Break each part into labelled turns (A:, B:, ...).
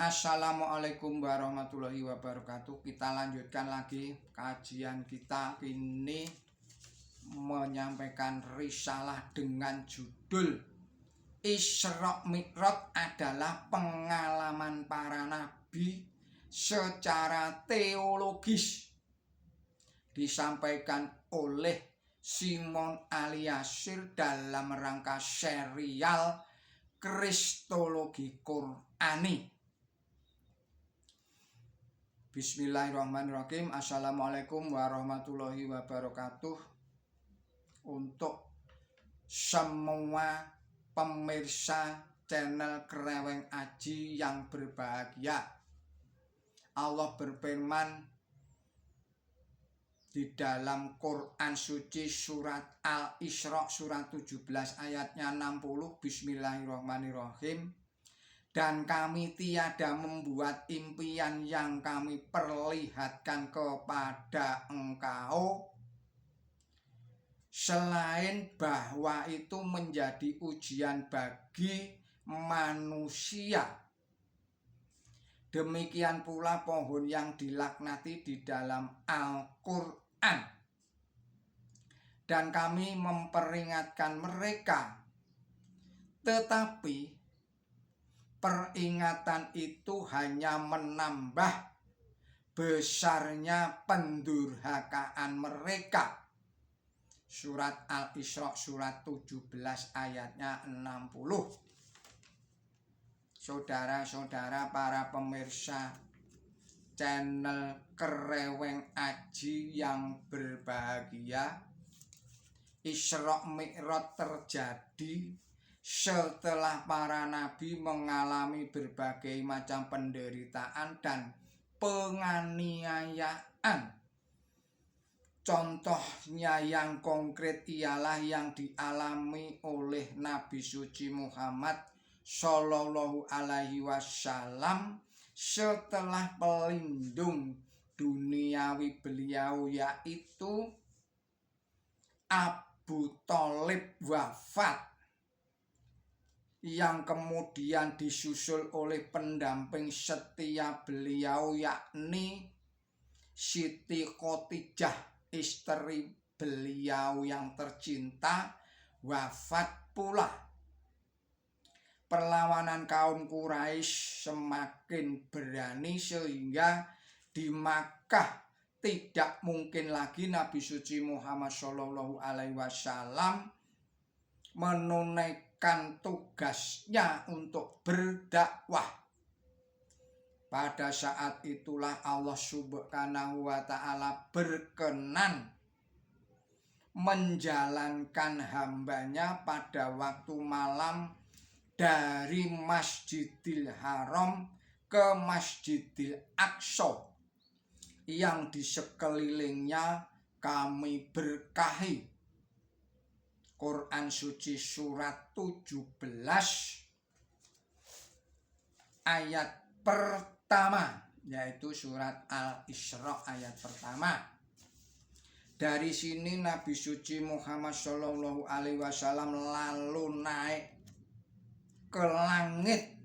A: Assalamualaikum warahmatullahi wabarakatuh. Kita lanjutkan lagi kajian kita. Ini menyampaikan risalah dengan judul Isra Mi'raj adalah pengalaman para nabi secara teologis. Disampaikan oleh Simon Aliasir dalam rangka serial Kristologi Qur'ani. Bismillahirrahmanirrahim. Assalamualaikum warahmatullahi wabarakatuh. Untuk semua pemirsa channel Kreweng Aji yang berbahagia, Allah berfirman di dalam Quran suci surat Al-Isra surat 17 ayatnya 60. Bismillahirrahmanirrahim. Dan kami tiada membuat impian yang kami perlihatkan kepada engkau selain bahwa itu menjadi ujian bagi manusia. Demikian pula pohon yang dilaknati di dalam Al-Quran. Dan kami memperingatkan mereka, tetapi peringatan itu hanya menambah besarnya pendurhakaan mereka. Surat Al-Isra surat 17 ayatnya 60. Saudara-saudara para pemirsa channel Kreweng Aji yang berbahagia, Isra Mi'raj terjadi setelah para nabi mengalami berbagai macam penderitaan dan penganiayaan. Contohnya yang konkret ialah yang dialami oleh Nabi suci Muhammad Shallallahu Alaihi Wasallam setelah pelindung duniawi beliau, yaitu Abu Thalib wafat, yang kemudian disusul oleh pendamping setia beliau, yakni Siti Khotijah, istri beliau yang tercinta, wafat pula. Perlawanan kaum Quraisy semakin berani sehingga di Makkah tidak mungkin lagi Nabi suci Muhammad Shallallahu Alaihi Wasallam menunaikan tugasnya untuk berdakwah. Pada saat itulah Allah Subhanahu wa Ta'ala berkenan menjalankan hambanya pada waktu malam dari Masjidil Haram ke Masjidil Aqsa yang di sekelilingnya kami berkahi. Quran suci surat 17 ayat pertama, yaitu surat Al-Isra ayat pertama. Dari sini Nabi suci Muhammad Shallallahu Alaihi Wasallam lalu naik ke langit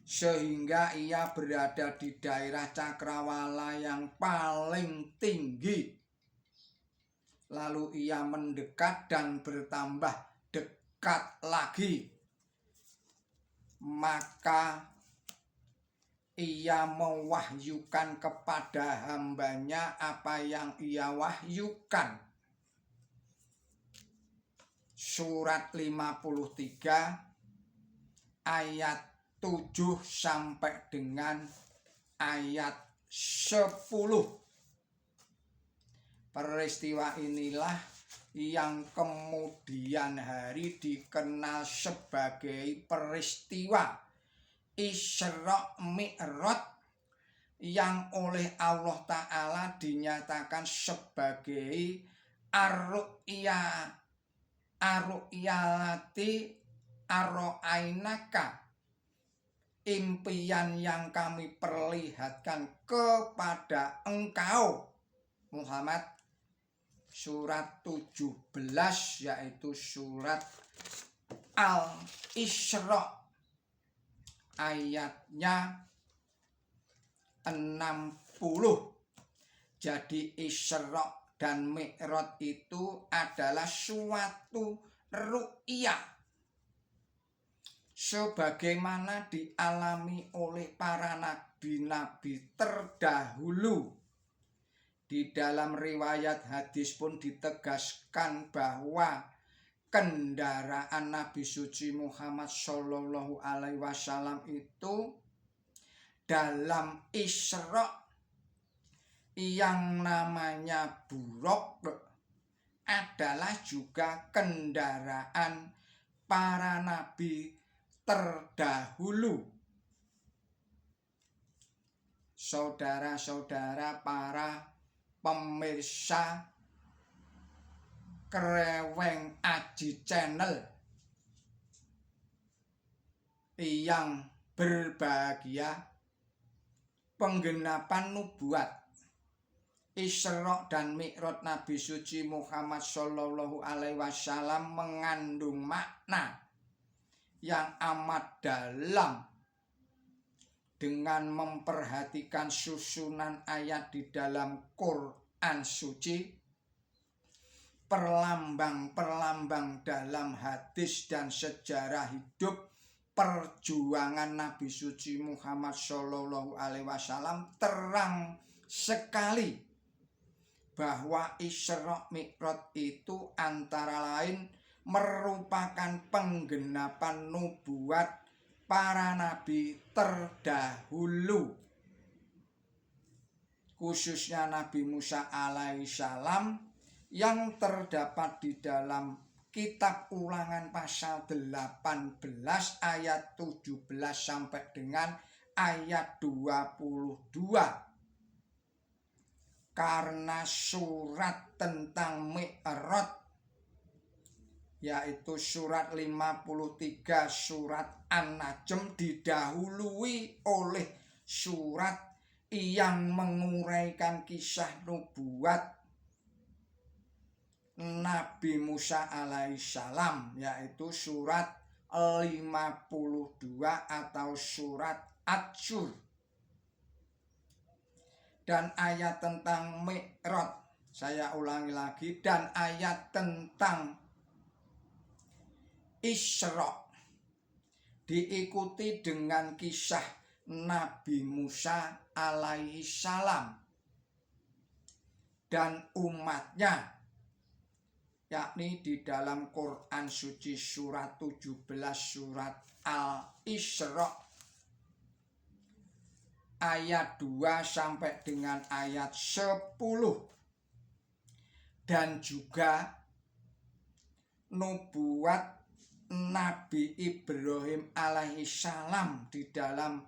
A: sehingga ia berada di daerah cakrawala yang paling tinggi. Lalu ia mendekat dan bertambah dekat lagi. Maka ia mewahyukan kepada hambanya apa yang ia wahyukan. Surat 53 ayat 7 sampai dengan ayat 10. Peristiwa inilah yang kemudian hari dikenal sebagai peristiwa Isra Mi'raj, yang oleh Allah Ta'ala dinyatakan sebagai ar-ru'yalati ar-ra'ainaka, impian yang kami perlihatkan kepada engkau Muhammad. Surat 17 yaitu surat Al-Isra ayatnya 60. Jadi Isra dan Mi'raj itu adalah suatu ru'yah sebagaimana dialami oleh para nabi-nabi terdahulu. Di dalam riwayat hadis pun ditegaskan bahwa kendaraan Nabi suci Muhammad Shallallahu Alaihi Wasallam itu dalam Isra yang namanya buruk adalah juga kendaraan para nabi terdahulu. Saudara-saudara para pemirsa Kreweng Aji Channel yang berbahagia, penggenapan nubuat Isra dan Mi'raj Nabi suci Muhammad Shallallahu Alaihi Wasallam mengandung makna yang amat dalam. Dengan memperhatikan susunan ayat di dalam Quran suci, perlambang-perlambang dalam hadis dan sejarah hidup perjuangan Nabi suci Muhammad Shallallahu Alaihi Wasallam terang sekali bahwa Isra Mi'raj itu antara lain merupakan penggenapan nubuat para nabi terdahulu, khususnya Nabi Musa alaihissalam yang terdapat di dalam kitab Ulangan pasal 18 ayat 17 sampai dengan ayat 22. Karena surat tentang Mi'raj, yaitu surat 53 surat An-Najm, didahului oleh surat yang menguraikan kisah nubuat Nabi Musa alaihissalam, yaitu surat 52 atau surat At-Tur. Dan ayat tentang Mi'raj, saya ulangi lagi, dan ayat tentang Isra diikuti dengan kisah Nabi Musa alaihissalam dan umatnya, yakni di dalam Quran suci surat 17 surat Al-Isra ayat 2 sampai dengan ayat 10, dan juga nubuat Nabi Ibrahim alaihissalam di dalam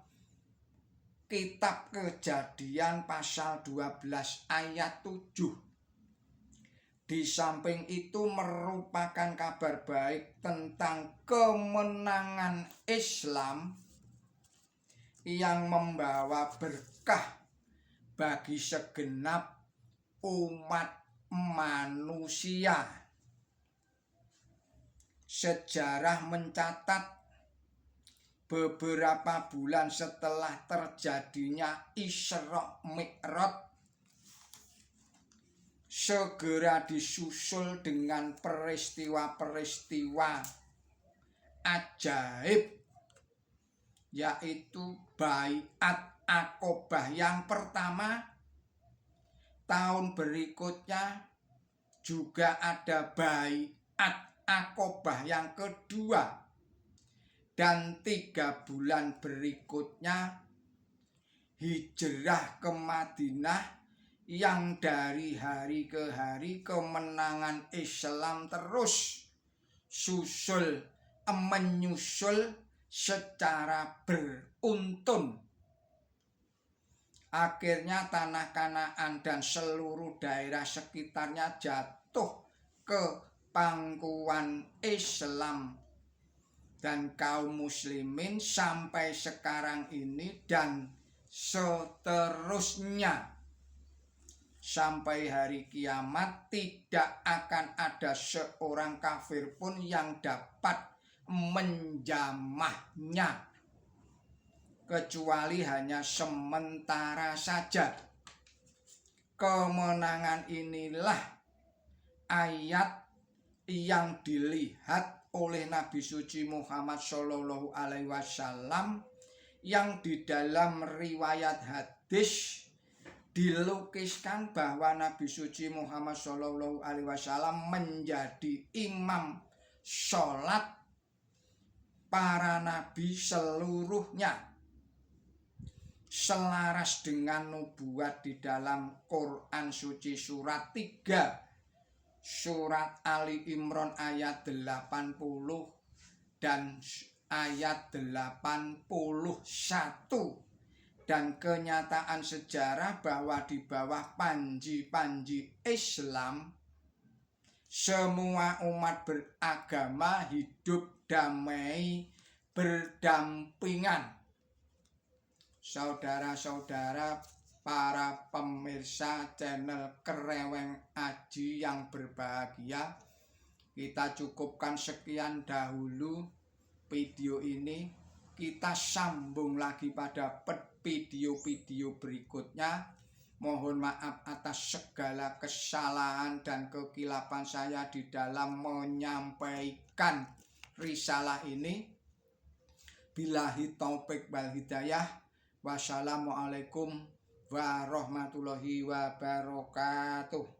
A: kitab Kejadian pasal 12 ayat 7. Di samping itu merupakan kabar baik tentang kemenangan Islam yang membawa berkah bagi segenap umat manusia. Sejarah mencatat beberapa bulan setelah terjadinya Isra Mi'raj, segera disusul dengan peristiwa-peristiwa ajaib, yaitu Baiat Aqobah yang pertama. Tahun berikutnya juga ada Baiat Aqobah yang kedua, dan 3 bulan berikutnya hijrah ke Madinah, yang dari hari ke hari kemenangan Islam terus menyusul secara beruntun. Akhirnya tanah Kanaan dan seluruh daerah sekitarnya jatuh ke pangkuan Islam dan kaum muslimin sampai sekarang ini dan seterusnya. Sampai hari kiamat tidak akan ada seorang kafir pun yang dapat menjamahnya. kecuali hanya sementara saja. Kemenangan inilah ayat yang dilihat oleh Nabi suci Muhammad Shallallahu Alaihi Wasallam, yang di dalam riwayat hadis dilukiskan bahwa Nabi suci Muhammad Shallallahu Alaihi Wasallam menjadi imam sholat para nabi seluruhnya, selaras dengan nubuat di dalam Quran suci surat 3, surat Ali Imran ayat 80 dan ayat 81, dan kenyataan sejarah bahwa di bawah panji-panji Islam semua umat beragama hidup damai berdampingan. Saudara-saudara, para pemirsa channel Kreweng Aji yang berbahagia, kita cukupkan sekian dahulu video ini. Kita sambung lagi pada video-video berikutnya. Mohon maaf atas segala kesalahan dan kekilapan saya di dalam menyampaikan risalah ini. Billahi taufik wal hidayah. Wassalamualaikum warahmatullahi wabarakatuh.